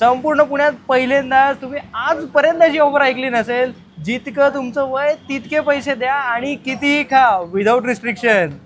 संपूर्ण पुण्यात पहिल्यांदा तुम्ही आजपर्यंत जी ऑफर ऐकली नसेल, जितकं तुमचं वय तितके पैसे द्या आणि कितीही खा विदाऊट रिस्ट्रिक्शन.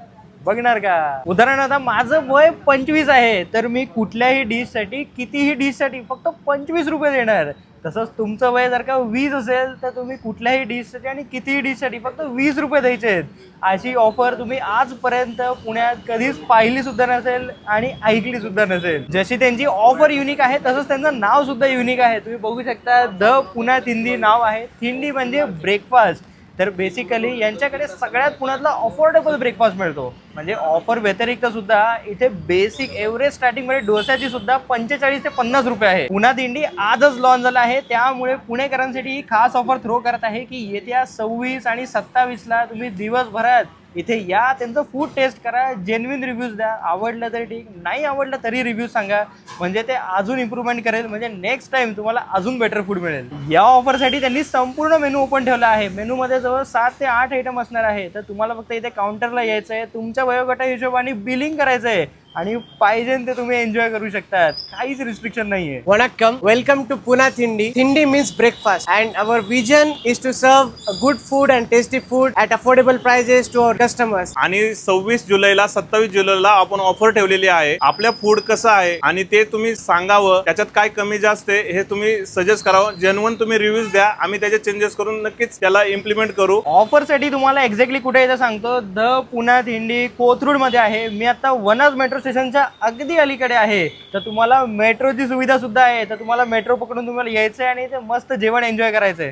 बघणार का? उदाहरण आता माझं वय 25 आहे, तर मी कुठल्याही डिशसाठी कितीही डिशसाठी फक्त 25 रुपये देणार. तसंच तुमचं वय जर का 20 असेल तर तुम्ही कुठल्याही डिशसाठी आणि कितीही डिशसाठी फक्त 20 रुपये द्यायचे आहेत. अशी ऑफर तुम्ही आजपर्यंत पुण्यात कधीच पाहिली सुद्धा नसेल आणि ऐकली सुद्धा नसेल. जशी त्यांची ऑफर युनिक आहे तसंच त्यांचं नाव सुद्धा युनिक आहे. तुम्ही बघू शकता, द पुणा थिंडी नाव आहे. थिंडी म्हणजे ब्रेकफास्ट. तर बेसिकली यांच्याकडे सगळ्यात पुण्यातला अफोर्डेबल ब्रेकफास्ट मिळतो. म्हणजे ऑफर व्यतिरिक्त सुद्धा इथे बेसिक एव्हरेज स्टार्टिंगमध्ये डोस्याची सुद्धा 45 ते 50 रुपये आहे. पुणा थिंडी आजच लॉन्च झाला आहे, त्यामुळे पुणेकरांसाठी ही खास ऑफर थ्रो करत आहे की येत्या 26 आणि 27ला तुम्ही दिवसभरात इथे या, त्यांचं फूड टेस्ट करा, जेन्युइन रिव्ह्यूज द्या. आवडलं तरी ठीक, नाही आवडलं तरी रिव्ह्यू सांगा, म्हणजे ते अजून इम्प्रूव्हमेंट करेल. म्हणजे नेक्स्ट टाइम तुम्हाला अजून बेटर फूड मिळेल. या ऑफरसाठी त्यांनी संपूर्ण मेनू ओपन ठेवला आहे. मेनूमध्ये जवळ 7 ते 8 आयटम असणार आहे. तर तुम्हाला फक्त इथे काउंटरला यायचं आहे, तुमच्या वयोगटा हिशोबाने बिलिंग करायचं आहे आणि पाहिजे ते तुम्ही एन्जॉय करू शकतात. काहीच रिस्ट्रिक्शन नाहीये. Vanakkam, welcome to Pune Thindi. Thindi means breakfast, and our vision is to serve a good food and tasty food at affordable prices to our customers. आणि 26 जुलैला 27 जुलैला आपण ऑफर ठेवलेली आहे. आपल्या फूड कसं आहे आणि ते तुम्ही सांगावं, त्याच्यात काय कमी जास्त आहे हे तुम्ही सजेस्ट करावं. जेन्युइन तुम्ही रिव्ह्यूज द्या, आम्ही त्याचे चेंजेस करून नक्कीच त्याला इम्प्लिमेंट करू. ऑफरसाठी तुम्हाला एक्झॅक्टली कुठे येतं सांगतो. द पुणा थिंडी कोथरूड मध्ये आहे. मी आता वनाज मेट्रो स्टेशनच्या अगदी अलीकडे आहे. तर तुम्हाला मेट्रोची सुविधा सुद्धा आहे. तर तुम्हाला मेट्रो पकडून तुम्हाला यायचं आहे आणि ते मस्त जेवण एन्जॉय करायचंय.